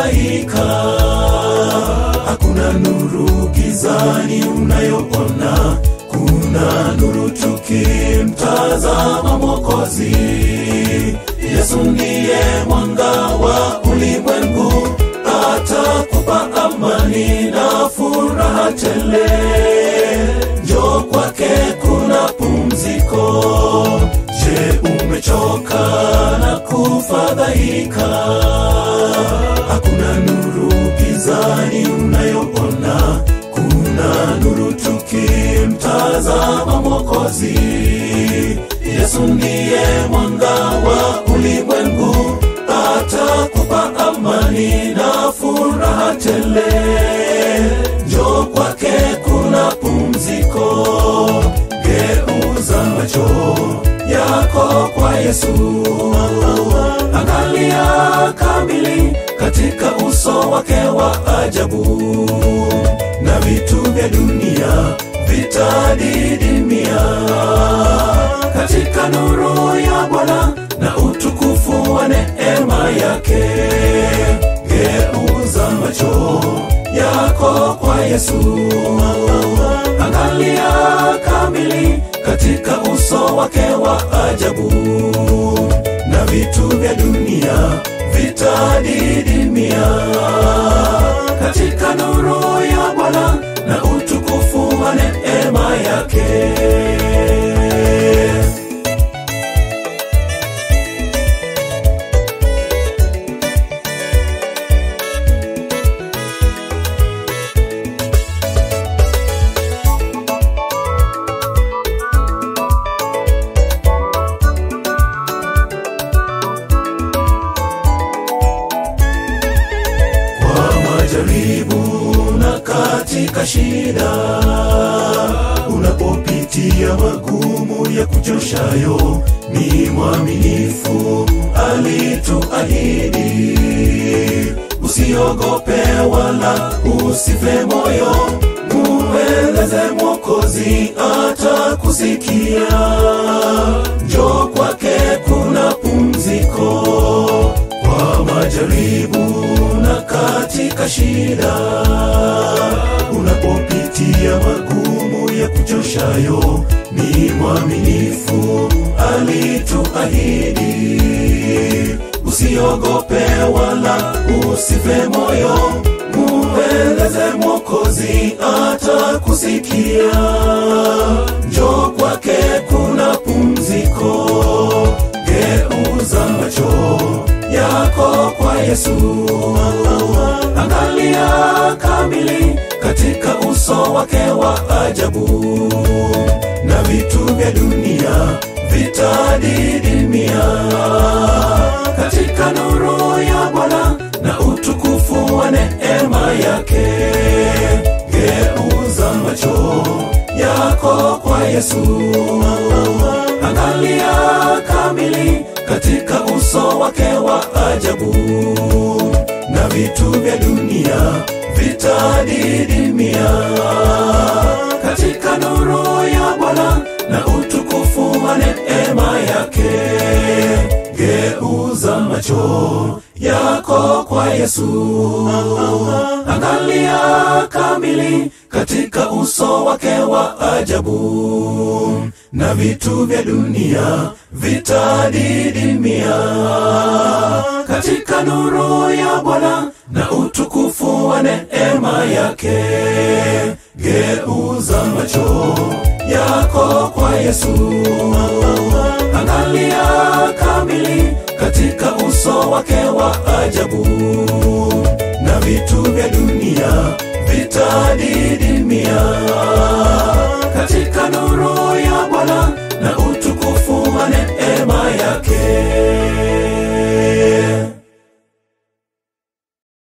kufadhaika. Hakuna nuru gizani unayoona, kuna nuru tukimtazama Mwokozi. Yesu ndiye mwanga wa ulimwengu, atakupa amani na furaha tele. Njoo kwake kuna pumziko. Je, umechoka na kufadhaika? Hakuna nuru gizani unayoona, kuna nuru tukimtazama Mwokozi. Yesu ndiye mwanga wa ulimwengu, atakupa amani na furaha tele. Njoo kwake kuna pumziko. Geuza macho yako kwa Yesu, angalia kamili katika uso wake wa ajabu, na vitu vya dunia vitadidimia katika nuru ya Bwana na utukufu wa neema yake. Geuza macho yako kwa Yesu, angalia kamili katika uso wake wa ajabu, na vitu vya dunia vitadidimia katika nuru ya Bwana na utukufu wa neema yake. Jaribu na katika shida, unapopitia magumu ya kuchoshayo, ni mwaminifu alituahidi. Usiogope wala usife moyo, mueleze Mwokozi atakusikia. Njoo kwake kuna pumziko. Kwa majaribu na katika shida, unapopitia magumu ya kuchoshayo, ni mwaminifu alituahidi. Usiogope wala usife moyo, mueleze Mwokozi atakusikia. Njoo kwake kuna pumziko. Geuza macho yako kwa Yesu, angalia kamili katika uso wake wa ajabu, na vitu vya dunia vitadidimia katika nuru ya Bwana na utukufu wa neema yake. Geuza macho yako kwa Yesu, angalia kamili katika uso wake wa ajabu, na vitu vya dunia vitadidimia katika nuru ya Bwana na utukufu wa neema yake. Geuza macho yako kwa Yesu, angalia kamili katika uso wake wa ajabu, na vitu vya dunia vitadidimia katika nuru ya Bwana na utukufu wa neema yake. Geuza macho yako kwa Yesu, angalia kamili katika uso wake wa ajabu, na vitu vya dunia vitadidimia katika nuru ya Bwana na utukufu wa neema yake.